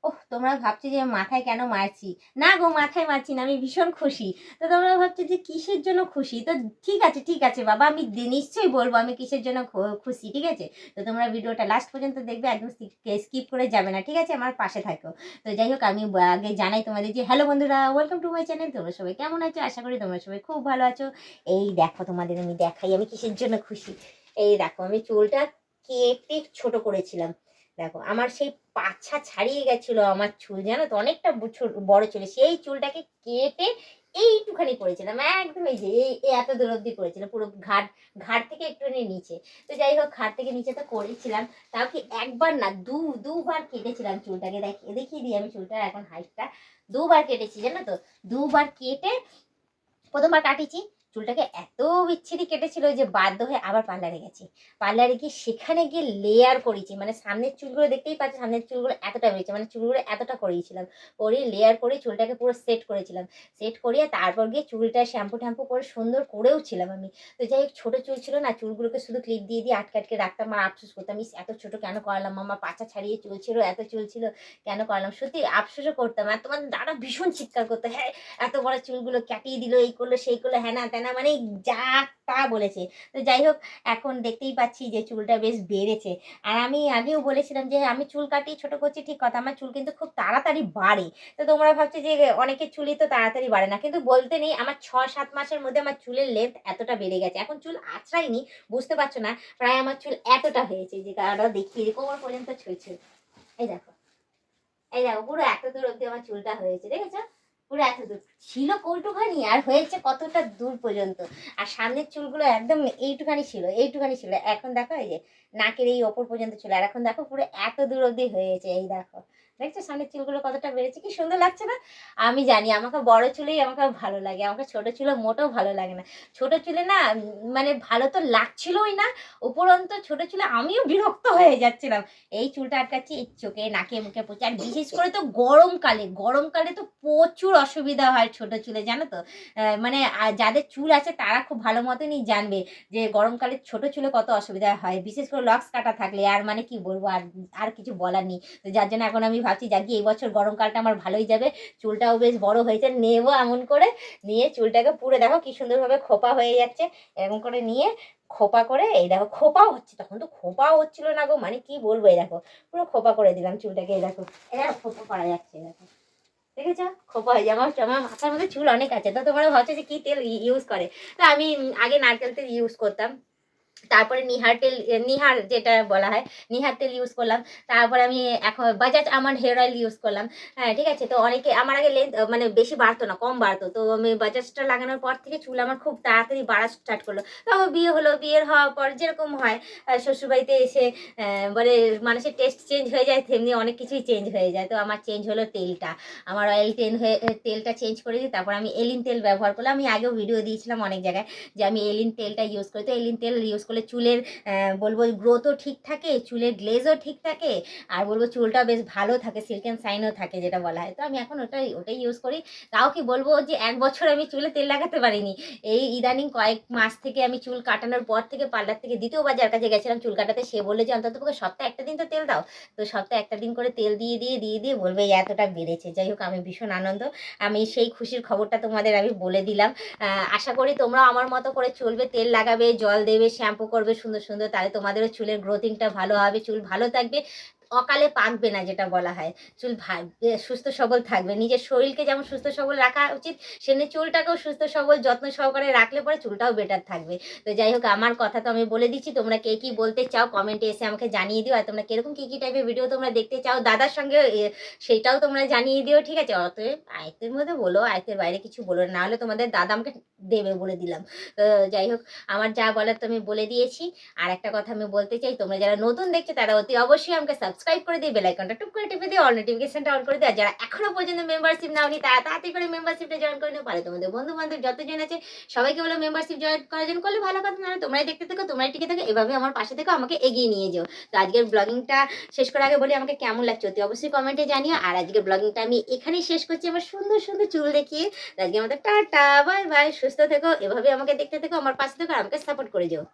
ওহ, তোমরা ভাবছো যে মাথায় কেন মারছি? না গো, মাথায় মারছি না, আমি ভীষণ খুশি। তো তোমরা ভাবছো যে কিসের জন্য খুশি? তো ঠিক আছে বাবা, আমি নিশ্চয়ই বলবো আমি কিসের জন্য খুশি, ঠিক আছে? তো তোমরা ভিডিওটা লাস্ট পর্যন্ত দেখবে, একদম স্কিপ করে যাবে না, ঠিক আছে? আমার পাশে থাকো। তো যাই হোক, আমি আগে জানাই তোমাদের যে হ্যালো বন্ধুরা, ওয়েলকাম টু মাই চ্যানেল। তোমরা সবাই কেমন আছো? আশা করি তোমরা সবাই খুব ভালো আছো। এই দেখো, তোমাদের আমি দেখাই আমি কিসের জন্য খুশি। এই দেখো, আমি চুলটা কেটে ছোট করেছিলাম। দেখো, আমার সেই পাছা ছাড়িয়ে গেছিল আমার চুল, জানো তো, অনেকটা বড় ছিল। সেই চুলটাকে কেটে এইটুখানি করেছিলাম, একদম এই যে এই এত দূর অব্দি করেছিলাম, পুরো ঘাট ঘাট থেকে একটুখানি নিচে। তো যাই হোক, ঘাট থেকে নিচে তো করেছিলাম, তাও কি একবার না, দুবার কেটেছিলাম চুলটাকে। দেখিয়ে দিই আমি চুলটা এখন হাইটটা। দুবার কেটেছি, জানো তো। দুবার কেটে প্রথমবার কাটিছি, চুলটাকে এত বিচ্ছিরি কেটেছিল যে বাধ্য হয়ে আবার পার্লারে গেছি। পার্লারে গিয়ে সেখানে গিয়ে লেয়ার করেছি, মানে সামনের চুলগুলো দেখতেই পাচ্ছি, সামনের চুলগুলো এতটা বেড়েছে, মানে চুলগুলো এতটা করিয়েছিলাম। করিয়ে লেয়ার করে চুলটাকে পুরো সেট করেছিলাম। সেট করিয়ে তারপর গিয়ে চুলটা শ্যাম্পু ট্যাম্পু করে সুন্দর করেও ছিলাম আমি। তো যাই হোক, ছোটো চুল ছিল না, চুলগুলোকে শুধু ক্লিপ দিয়ে দিয়ে আটকে আটকে রাখতাম আর আফসোস করতাম, এত ছোটো কেন করালাম, আমার পাছা ছাড়িয়ে চুল ছিল, এত চুল ছিল, কেন করালাম, সত্যি আফসোসও করতাম। আর তোমার দাদা ভীষণ চিৎকার করতো, হ্যাঁ এত বড় চুলগুলো কাটিয়ে দিল, এই করলো সেই করলো, হ্যাঁ না তেনা, মানে যা তা বলেছে। তো যাই হোক, এখন দেখতেই পাচ্ছি যে চুলটা বেশ বেড়েছে। আর আমি আগেও বলেছিলাম যে আমি চুল কাটি ছোট করছি, ঠিক কথা, আমার চুল কিন্তু খুব তাড়াতাড়ি বাড়ে। তো তোমরা ভাবছো যে অনেকের চুলই তো তাড়াতাড়ি বাড়ে না, কিন্তু বলতে নেই, আমার 6-7 মাসের মধ্যে আমার চুলের লেন্থ এতটা বেড়ে গেছে। এখন চুল আঁচড়াইনি, বুঝতে পারছো না, প্রায় আমার চুল এতটা হয়েছে, যে কারণটা দেখিয়ে কোমর পর্যন্ত ছুঁয়েছে। এই দেখো, এই দেখো, পুরো এত দূর অব্দি আমার চুলটা হয়েছে, দেখেছো? পুরো এত দূর ছিল কৌটুখানি, আর হয়েছে কতটা দূর পর্যন্ত। আর সামনের চুলগুলো একদম এইটুখানি ছিল, এইটুখানি ছিল, এখন দেখো এই যে নাকের এই ওপর পর্যন্ত ছিল, আর এখন দেখো পুরো এত দূর অব্দি হয়েছে। এই দেখো, দেখছো সামনের চুলগুলো কতটা বেড়েছে, কি সুন্দর লাগছে না? আমি জানি আমাকে বড় চুলেই আমাকে ভালো লাগে, আমাকে ছোট চুলে মোটেও ভালো লাগে না। ছোট চুলে না, মানে ভালো তো লাগছিলই না, উপরন্ত ছোট চুলে আমিও বিরক্ত হয়ে যাচ্ছিলাম। এই চুলটা আটকাচ্ছি, এই চোখে নাকে মুখে পড়ছে। আর বিশেষ করে তো গরমকালে তো প্রচুর অসুবিধা হয় ছোট চুলে, জানো তো। মানে যাদের চুল আছে তারা খুব ভালো মতনই জানবে যে গরমকালে ছোট চুলে কত অসুবিধা হয়, বিশেষ করে লক্স কাটা থাকলে। আর মানে কি বলবো, আর আর কিছু বলার নেই। তো যার জন্য এখন আমি ভাবছি যাক এই বছর গরমকালটা আমার ভালোই যাবে, চুলটাও বেশ বড় হয়েছে, নেবো এমন করে। নিয়ে চুলটাকে পুরো দেখো কি সুন্দরভাবে খোপা হয়ে যাচ্ছে, এরকম করে নিয়ে খোপা করে, এই দেখো খোপাও হচ্ছে, তখন তো খোপাও হচ্ছিল না গো, মানে কি বলবো, এই দেখো পুরো খোপা করে দিলাম চুলটাকে। এই দেখো, এই দেখো খোপা করা যাচ্ছে, দেখো দেখেছো, খোপা হয়ে যায়। আমার মাথার মধ্যে চুল অনেক আছে। তো তোমরা ভাবছো যে কি তেল ইউজ করে। তো আমি আগে নারকেল তেল ইউজ করতাম, তারপরে নিহার তেল, নিহার যেটা বলা হয়, নিহার তেল ইউজ করলাম। তারপর আমি এখন বাজাজ আমার হেয়ার অয়েল ইউজ করলাম। হ্যাঁ ঠিক আছে। তো অনেকে আমার আগে লেন্থ মানে বেশি বাড়তো না, কম বাড়তো, তো আমি বাজাজটা লাগানোর পর থেকে চুল আমার খুব তাড়াতাড়ি বাড়া স্টার্ট করলো। তো আমার বিয়ে হলো, বিয়ের হওয়ার পর যেরকম হয় শ্বশুরবাড়িতে এসে মানে মানুষের টেস্ট চেঞ্জ হয়ে যায়, তেমনি অনেক কিছুই চেঞ্জ হয়ে যায়। তো আমার চেঞ্জ হলো তেলটা, আমার অয়েল তেলটা চেঞ্জ করে দিই। তারপর আমি এলিন তেল ব্যবহার করলাম। আমি আগেও ভিডিও দিয়েছিলাম অনেক জায়গায় যে আমি এলিন তেলটা ইউজ করি। তো এলিন তেল ইউজ করলে চুলের বলবো গ্রোথও ঠিক থাকে, চুলের গ্লেজও ঠিক থাকে, আর বলবো চুলটা বেশ ভালো থাকে, সিল্ক অ্যান্ড শাইনও থাকে যেটা বলা হয়। তো আমি এখন ওটাই ইউজ করি। তাও কি বলবো যে 1 বছর আমি চুলে তেল লাগাতে পারিনি। এই ইদানিং কয়েক মাস থেকে আমি চুল কাটানোর পর থেকে পার্লার থেকে দ্বিতীয়বার যার কাছে গেছিলাম চুল কাটাতে, সে বললে যে অন্তত পক্ষে সপ্তাহে একটা দিন তো তেল দাও। তো সপ্তাহে একটা দিন করে তেল দিয়ে বলবে এতটা বেড়েছে। যাই হোক, আমি ভীষণ আনন্দ, আমি সেই খুশির খবরটা তোমাদের আমি বলে দিলাম। আশা করি তোমরাও আমার মতো করে চলবে, তেল লাগাবে, জল দেবে, শ্যাম্পু করবে সুন্দর সুন্দর, তাহলে তোমাদেরও চুলের গ্রোথিংটা ভালো হবে, চুল ভালো থাকবে, অকালে পাকবে না যেটা বলা হয়, চুল সুস্থ সবল থাকবে। নিজের শরীরকে যেমন সুস্থ সবল রাখা উচিত, সেমনি চুলটাকেও সুস্থ সবল যত্ন সহকারে রাখলে পরে চুলটাও বেটার থাকবে। তো যাই হোক, আমার কথা তো আমি বলে দিচ্ছি, তোমরা কে কি বলতে চাও কমেন্টে এসে আমাকে জানিয়ে দিও। আর তোমরা কিরকম কি টাইপের ভিডিও তোমরা দেখতে চাও দাদার সঙ্গে, সেটাও তোমরা জানিয়ে দিও, ঠিক আছে? অতএব আয়ত্তের মধ্যে বলো, আয়ত্তের বাইরে কিছু বলো না, হলে তোমাদের দাদা আমাকে দেবে বলে দিলাম। তো যাই হোক, আমার যা বলার তো আমি বলে দিয়েছি। আর একটা কথা আমি বলতে চাই, তোমরা যারা নতুন দেখছো তারা অতি অবশ্যই আমাকে সাবস্ক্রাইব করে দিয়ে বেল আইকনটা টুক করে টিপে দিয়ে অল নোটিফিকেশনটা অন করে দিয়ে, আর যারা এখনো পর্যন্ত মেম্বারশিপ নাওনি তারা তাড়াতাড়ি করে মেম্বারশিপটা জয়েন করে নিও। পারে তোমাদের বন্ধু বান্ধব যতজন আছে সবাইকে বলো মেম্বারশিপ জয়েন করার জন্য, করলে ভালো কথা। না তোমরাই দেখতে থাকো, তোমরাই টিকে থাকো, এভাবে আমার পাশে থেকে আমাকে এগিয়ে নিয়ে যাও। তো আজকের ব্লগিংটা শেষ করার আগে বলি আমাকে কেমন লাগছে অতি অবশ্যই কমেন্টে জানিও। আর আজকের ব্লগিংটা আমি এখানেই শেষ করছি আমার সুন্দর সুন্দর চুল দেখিয়ে। আজকে আমাদের টাটা, বাই বাই, সুস্থ থেকো, এভাবে আমাকে দেখতে থেকো, আমার পাশে থেকো, আর আমাকে সাপোর্ট করে যাও।